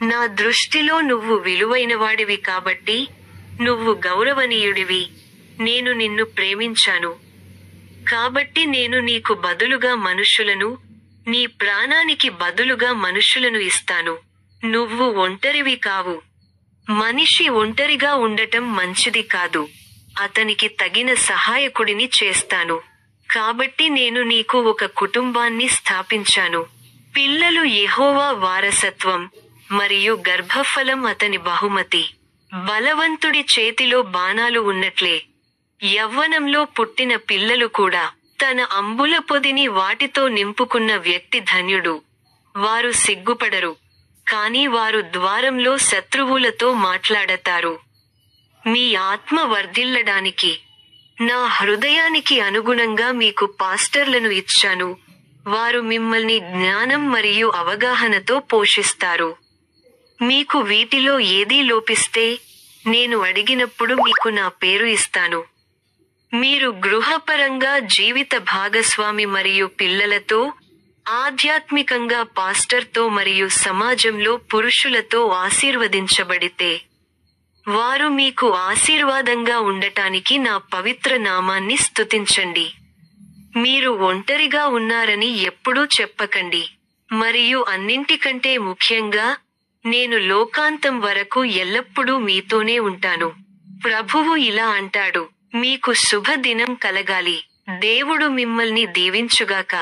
నా దృష్టిలో నువ్వు విలువైనవాడివి కాబట్టి, నువ్వు గౌరవనీయుడివి, నేను నిన్ను ప్రేమించాను. కాబట్టి నేను నీకు బదులుగా మనుష్యులను, నీ ప్రాణానికి బదులుగా మనుష్యులను ఇస్తాను. నువ్వు ఒంటరివి కావు. మనిషి ఒంటరిగా ఉండటం మంచిది కాదు. అతనికి తగిన సహాయకుడిని చేస్తాను. కాబట్టి నేను నీకు ఒక కుటుంబాన్ని స్థాపించాను. పిల్లలు యెహోవా వారసత్వం, మరియు గర్భఫలం అతని బహుమతి. బలవంతుడి చేతిలో బాణాలు ఉన్నట్లే, యవ్వనంలో పుట్టిన పిల్లలు కూడా. తన అంబుల పొదిని వాటితో నింపుకున్న వ్యక్తి ధన్యుడు. వారు సిగ్గుపడరు, కాని వారు ద్వారంలో శత్రువులతో మాట్లాడతారు. మీ ఆత్మ వర్ధిల్లడానికి నా హృదయానికి అనుగుణంగా మీకు పాస్టర్లను ఇచ్చాను. వారు మిమ్మల్ని జ్ఞానం మరియు అవగాహనతో పోషిస్తారు. మీకు వీటిలో ఏదీ లోపిస్తే, నేను అడిగినప్పుడు మీకు నా పేరు ఇస్తాను. మీరు గృహపరంగా జీవిత భాగస్వామి మరియు పిల్లలతో, ఆధ్యాత్మికంగా పాస్టర్తో మరియు సమాజంలో పురుషులతో ఆశీర్వదించబడితే, వారు మీకు ఆశీర్వాదంగా ఉండటానికి నా పవిత్ర నామాన్ని స్తుతించండి. మీరు ఒంటరిగా ఉన్నారని ఎప్పుడూ చెప్పకండి. మరియు అన్నింటికంటే ముఖ్యంగా, నేను లోకాంతం వరకు ఎల్లప్పుడూ మీతోనే ఉంటాను. ప్రభువు ఇలా అంటాడు, మీకు శుభ దినం కలగాలి. దేవుడు మిమ్మల్ని దీవించుగాక.